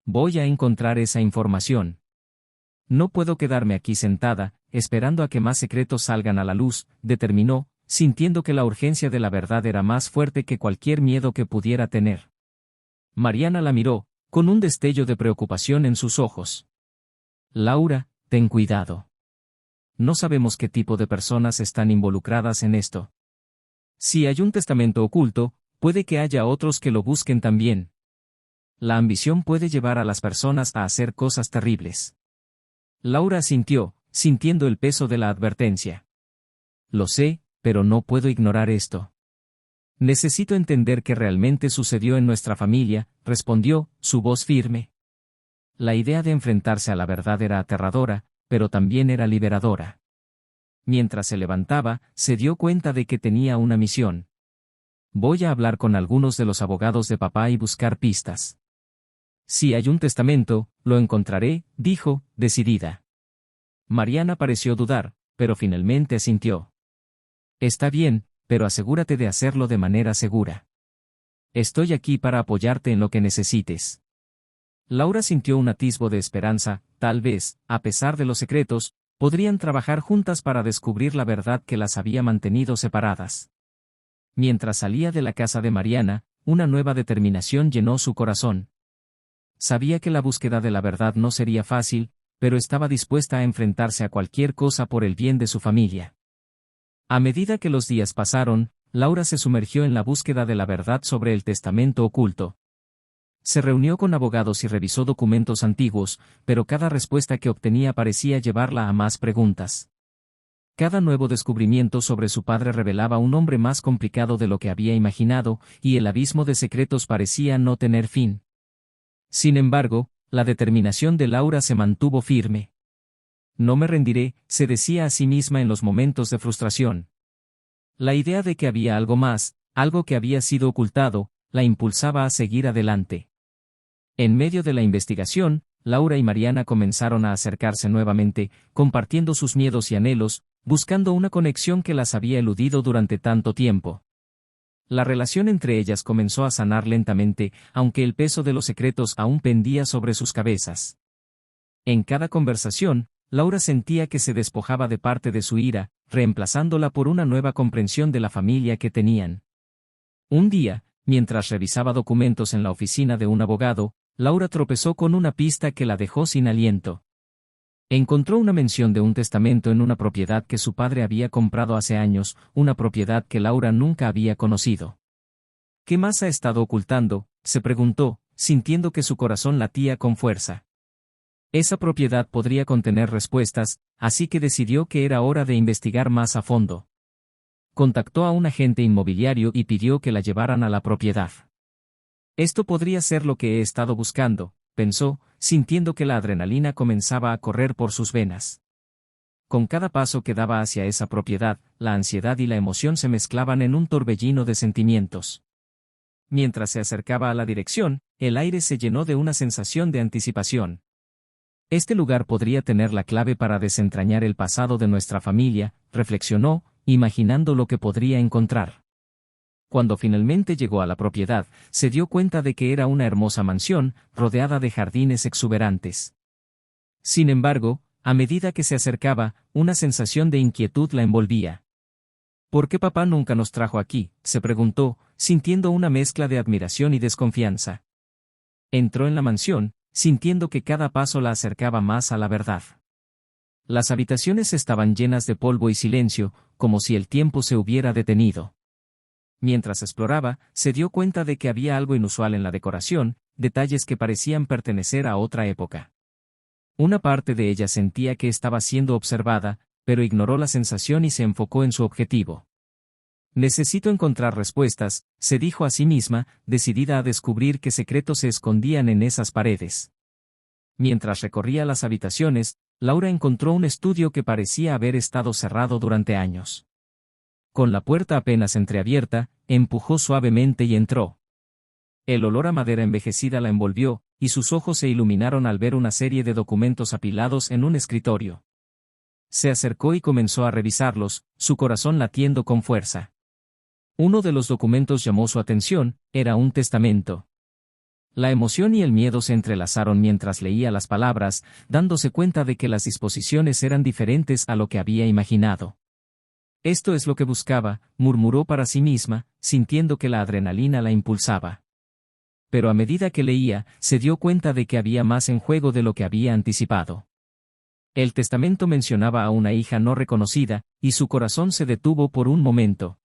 Voy a encontrar esa información. No puedo quedarme aquí sentada, esperando a que más secretos salgan a la luz, determinó, sintiendo que la urgencia de la verdad era más fuerte que cualquier miedo que pudiera tener. Mariana la miró, con un destello de preocupación en sus ojos. Laura, ten cuidado. No sabemos qué tipo de personas están involucradas en esto. Si hay un testamento oculto, puede que haya otros que lo busquen también. La ambición puede llevar a las personas a hacer cosas terribles. Laura asintió, sintiendo el peso de la advertencia. Lo sé, pero no puedo ignorar esto. Necesito entender qué realmente sucedió en nuestra familia, respondió, su voz firme. La idea de enfrentarse a la verdad era aterradora, pero también era liberadora. Mientras se levantaba, se dio cuenta de que tenía una misión. Voy a hablar con algunos de los abogados de papá y buscar pistas. Si hay un testamento, lo encontraré, dijo, decidida. Mariana pareció dudar, pero finalmente asintió. Está bien, pero asegúrate de hacerlo de manera segura. Estoy aquí para apoyarte en lo que necesites. Laura sintió un atisbo de esperanza, tal vez, a pesar de los secretos, podrían trabajar juntas para descubrir la verdad que las había mantenido separadas. Mientras salía de la casa de Mariana, una nueva determinación llenó su corazón. Sabía que la búsqueda de la verdad no sería fácil, pero estaba dispuesta a enfrentarse a cualquier cosa por el bien de su familia. A medida que los días pasaron, Laura se sumergió en la búsqueda de la verdad sobre el testamento oculto. Se reunió con abogados y revisó documentos antiguos, pero cada respuesta que obtenía parecía llevarla a más preguntas. Cada nuevo descubrimiento sobre su padre revelaba un hombre más complicado de lo que había imaginado, y el abismo de secretos parecía no tener fin. Sin embargo, la determinación de Laura se mantuvo firme. No me rendiré, se decía a sí misma en los momentos de frustración. La idea de que había algo más, algo que había sido ocultado, la impulsaba a seguir adelante. En medio de la investigación, Laura y Mariana comenzaron a acercarse nuevamente, compartiendo sus miedos y anhelos, buscando una conexión que las había eludido durante tanto tiempo. La relación entre ellas comenzó a sanar lentamente, aunque el peso de los secretos aún pendía sobre sus cabezas. En cada conversación, Laura sentía que se despojaba de parte de su ira, reemplazándola por una nueva comprensión de la familia que tenían. Un día, mientras revisaba documentos en la oficina de un abogado, Laura tropezó con una pista que la dejó sin aliento. Encontró una mención de un testamento en una propiedad que su padre había comprado hace años, una propiedad que Laura nunca había conocido. ¿Qué más ha estado ocultando?, se preguntó, sintiendo que su corazón latía con fuerza. Esa propiedad podría contener respuestas, así que decidió que era hora de investigar más a fondo. Contactó a un agente inmobiliario y pidió que la llevaran a la propiedad. Esto podría ser lo que he estado buscando, pensó, sintiendo que la adrenalina comenzaba a correr por sus venas. Con cada paso que daba hacia esa propiedad, la ansiedad y la emoción se mezclaban en un torbellino de sentimientos. Mientras se acercaba a la dirección, el aire se llenó de una sensación de anticipación. Este lugar podría tener la clave para desentrañar el pasado de nuestra familia, reflexionó, imaginando lo que podría encontrar. Cuando finalmente llegó a la propiedad, se dio cuenta de que era una hermosa mansión, rodeada de jardines exuberantes. Sin embargo, a medida que se acercaba, una sensación de inquietud la envolvía. ¿Por qué papá nunca nos trajo aquí?, se preguntó, sintiendo una mezcla de admiración y desconfianza. Entró en la mansión, sintiendo que cada paso la acercaba más a la verdad. Las habitaciones estaban llenas de polvo y silencio, como si el tiempo se hubiera detenido. Mientras exploraba, se dio cuenta de que había algo inusual en la decoración, detalles que parecían pertenecer a otra época. Una parte de ella sentía que estaba siendo observada, pero ignoró la sensación y se enfocó en su objetivo. Necesito encontrar respuestas, se dijo a sí misma, decidida a descubrir qué secretos se escondían en esas paredes. Mientras recorría las habitaciones, Laura encontró un estudio que parecía haber estado cerrado durante años. Con la puerta apenas entreabierta, empujó suavemente y entró. El olor a madera envejecida la envolvió, y sus ojos se iluminaron al ver una serie de documentos apilados en un escritorio. Se acercó y comenzó a revisarlos, su corazón latiendo con fuerza. Uno de los documentos llamó su atención, era un testamento. La emoción y el miedo se entrelazaron mientras leía las palabras, dándose cuenta de que las disposiciones eran diferentes a lo que había imaginado. Esto es lo que buscaba, murmuró para sí misma, sintiendo que la adrenalina la impulsaba. Pero a medida que leía, se dio cuenta de que había más en juego de lo que había anticipado. El testamento mencionaba a una hija no reconocida, y su corazón se detuvo por un momento.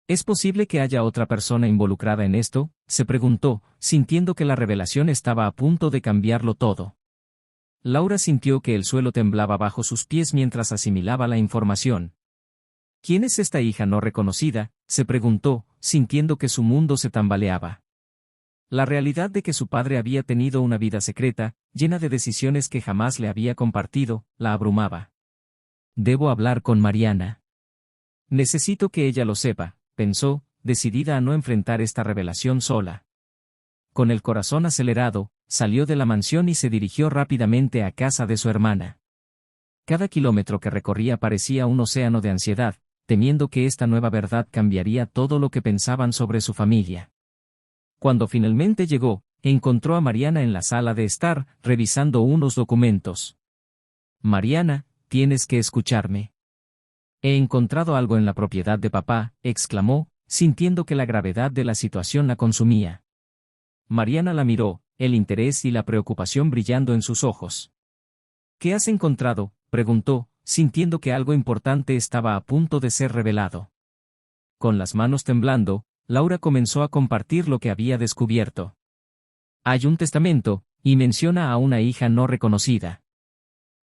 ¿Es posible que haya otra persona involucrada en esto?, se preguntó, sintiendo que la revelación estaba a punto de cambiarlo todo. Laura sintió que el suelo temblaba bajo sus pies mientras asimilaba la información. ¿Quién es esta hija no reconocida?, se preguntó, sintiendo que su mundo se tambaleaba. La realidad de que su padre había tenido una vida secreta, llena de decisiones que jamás le había compartido, la abrumaba. Debo hablar con Mariana. Necesito que ella lo sepa, pensó, decidida a no enfrentar esta revelación sola. Con el corazón acelerado, salió de la mansión y se dirigió rápidamente a casa de su hermana. Cada kilómetro que recorría parecía un océano de ansiedad, temiendo que esta nueva verdad cambiaría todo lo que pensaban sobre su familia. Cuando finalmente llegó, encontró a Mariana en la sala de estar, revisando unos documentos. Mariana, tienes que escucharme. He encontrado algo en la propiedad de papá, exclamó, sintiendo que la gravedad de la situación la consumía. Mariana la miró, el interés y la preocupación brillando en sus ojos. ¿Qué has encontrado?, preguntó, sintiendo que algo importante estaba a punto de ser revelado. Con las manos temblando, Laura comenzó a compartir lo que había descubierto. Hay un testamento, y menciona a una hija no reconocida.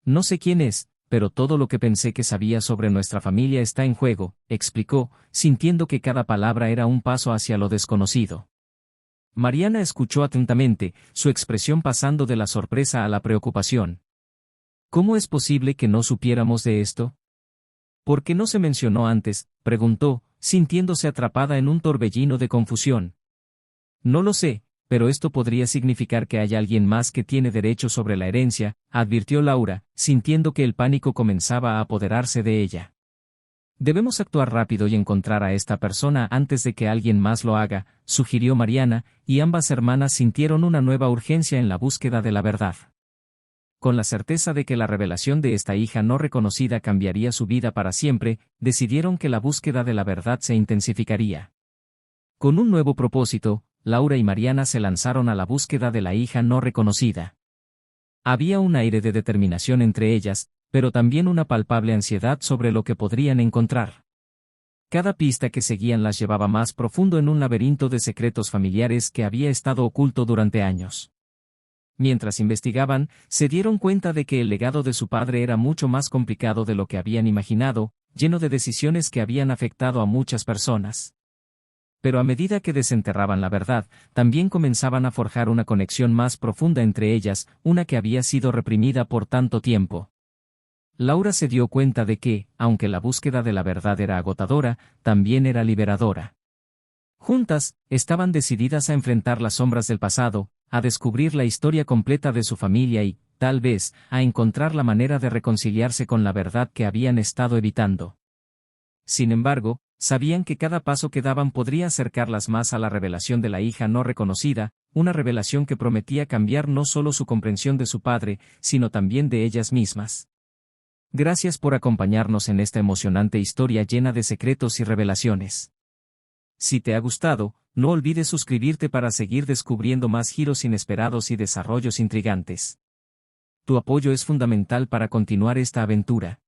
No sé quién es, pero todo lo que pensé que sabía sobre nuestra familia está en juego, explicó, sintiendo que cada palabra era un paso hacia lo desconocido. Mariana escuchó atentamente, su expresión pasando de la sorpresa a la preocupación. ¿Cómo es posible que no supiéramos de esto? ¿Por qué no se mencionó antes?, preguntó, sintiéndose atrapada en un torbellino de confusión. No lo sé, pero esto podría significar que hay alguien más que tiene derecho sobre la herencia, advirtió Laura, sintiendo que el pánico comenzaba a apoderarse de ella. Debemos actuar rápido y encontrar a esta persona antes de que alguien más lo haga, sugirió Mariana, y ambas hermanas sintieron una nueva urgencia en la búsqueda de la verdad. Con la certeza de que la revelación de esta hija no reconocida cambiaría su vida para siempre, decidieron que la búsqueda de la verdad se intensificaría. Con un nuevo propósito, Laura y Mariana se lanzaron a la búsqueda de la hija no reconocida. Había un aire de determinación entre ellas, pero también una palpable ansiedad sobre lo que podrían encontrar. Cada pista que seguían las llevaba más profundo en un laberinto de secretos familiares que había estado oculto durante años. Mientras investigaban, se dieron cuenta de que el legado de su padre era mucho más complicado de lo que habían imaginado, lleno de decisiones que habían afectado a muchas personas. Pero a medida que desenterraban la verdad, también comenzaban a forjar una conexión más profunda entre ellas, una que había sido reprimida por tanto tiempo. Laura se dio cuenta de que, aunque la búsqueda de la verdad era agotadora, también era liberadora. Juntas, estaban decididas a enfrentar las sombras del pasado, a descubrir la historia completa de su familia y, tal vez, a encontrar la manera de reconciliarse con la verdad que habían estado evitando. Sin embargo, sabían que cada paso que daban podría acercarlas más a la revelación de la hija no reconocida, una revelación que prometía cambiar no solo su comprensión de su padre, sino también de ellas mismas. Gracias por acompañarnos en esta emocionante historia llena de secretos y revelaciones. Si te ha gustado, no olvides suscribirte para seguir descubriendo más giros inesperados y desarrollos intrigantes. Tu apoyo es fundamental para continuar esta aventura.